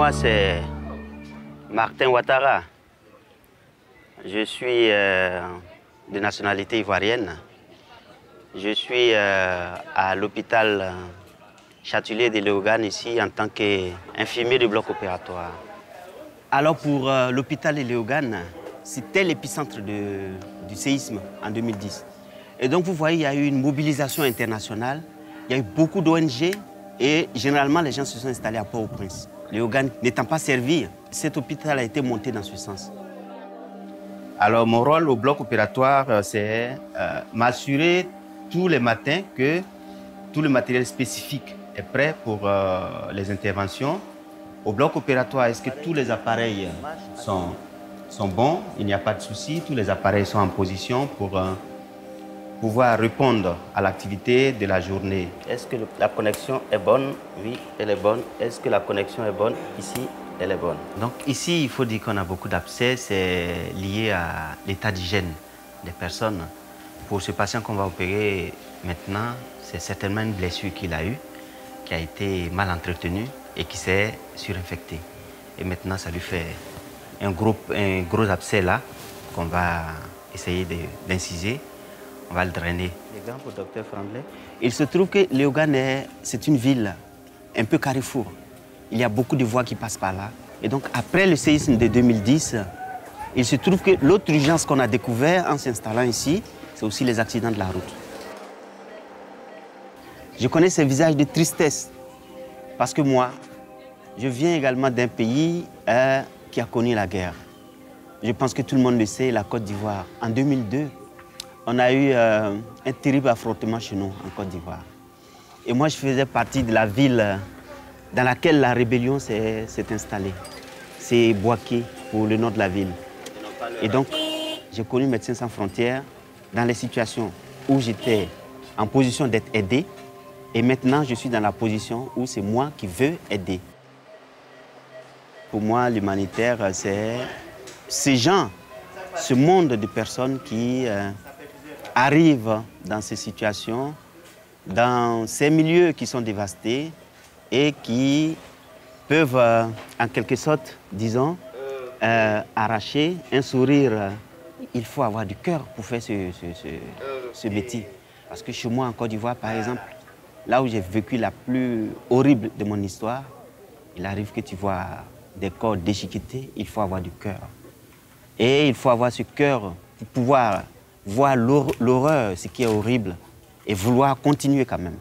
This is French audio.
Moi, c'est Martin Ouattara. Je suis de nationalité ivoirienne. Je suis à l'hôpital Châtelier de Léogane ici en tant qu'infirmier du bloc opératoire. Alors pour l'hôpital de Léogane, c'était l'épicentre du séisme en 2010. Et donc vous voyez, il y a eu une mobilisation internationale, il y a eu beaucoup d'ONG et généralement les gens se sont installés à Port-au-Prince. Léogane n'étant pas servi, cet hôpital a été monté dans ce sens. Alors mon rôle au bloc opératoire, c'est m'assurer tous les matins que tout le matériel spécifique est prêt pour les interventions. Au bloc opératoire, est-ce que tous les appareils sont bons? Il n'y a pas de souci, tous les appareils sont en position pour pouvoir répondre à l'activité de la journée. Est-ce que la connexion est bonne? Oui, elle est bonne. Est-ce que la connexion est bonne? Ici, elle est bonne. Donc ici, il faut dire qu'on a beaucoup d'abcès, c'est lié à l'état d'hygiène des personnes. Pour ce patient qu'on va opérer maintenant, c'est certainement une blessure qu'il a eue, qui a été mal entretenue et qui s'est surinfectée. Et maintenant, ça lui fait un gros abcès là qu'on va essayer d'inciser. On va le drainer. L'exemple au docteur Franglais. Il se trouve que Léogane, c'est une ville un peu carrefour. Il y a beaucoup de voies qui passent par là. Et donc, après le séisme de 2010, il se trouve que l'autre urgence qu'on a découvert en s'installant ici, c'est aussi les accidents de la route. Je connais ces visages de tristesse parce que moi, je viens également d'un pays qui a connu la guerre. Je pense que tout le monde le sait, la Côte d'Ivoire. En 2002, on a eu un terrible affrontement chez nous, en Côte d'Ivoire. Et moi, je faisais partie de la ville dans laquelle la rébellion s'est installée. C'est Bouaké, pour le nom de la ville. Et donc, j'ai connu Médecins sans frontières dans les situations où j'étais en position d'être aidé. Et maintenant, je suis dans la position où c'est moi qui veux aider. Pour moi, l'humanitaire, c'est ces gens, ce monde de personnes qui arrivent dans ces situations, dans ces milieux qui sont dévastés et qui peuvent, en quelque sorte, disons, arracher un sourire. Il faut avoir du cœur pour faire ce métier. Parce que chez moi, en Côte d'Ivoire, par exemple, là où j'ai vécu la plus horrible de mon histoire, il arrive que tu vois des corps déchiquetés, il faut avoir du cœur. Et il faut avoir ce cœur pour pouvoir voir l'horreur, ce qui est horrible, et vouloir continuer quand même.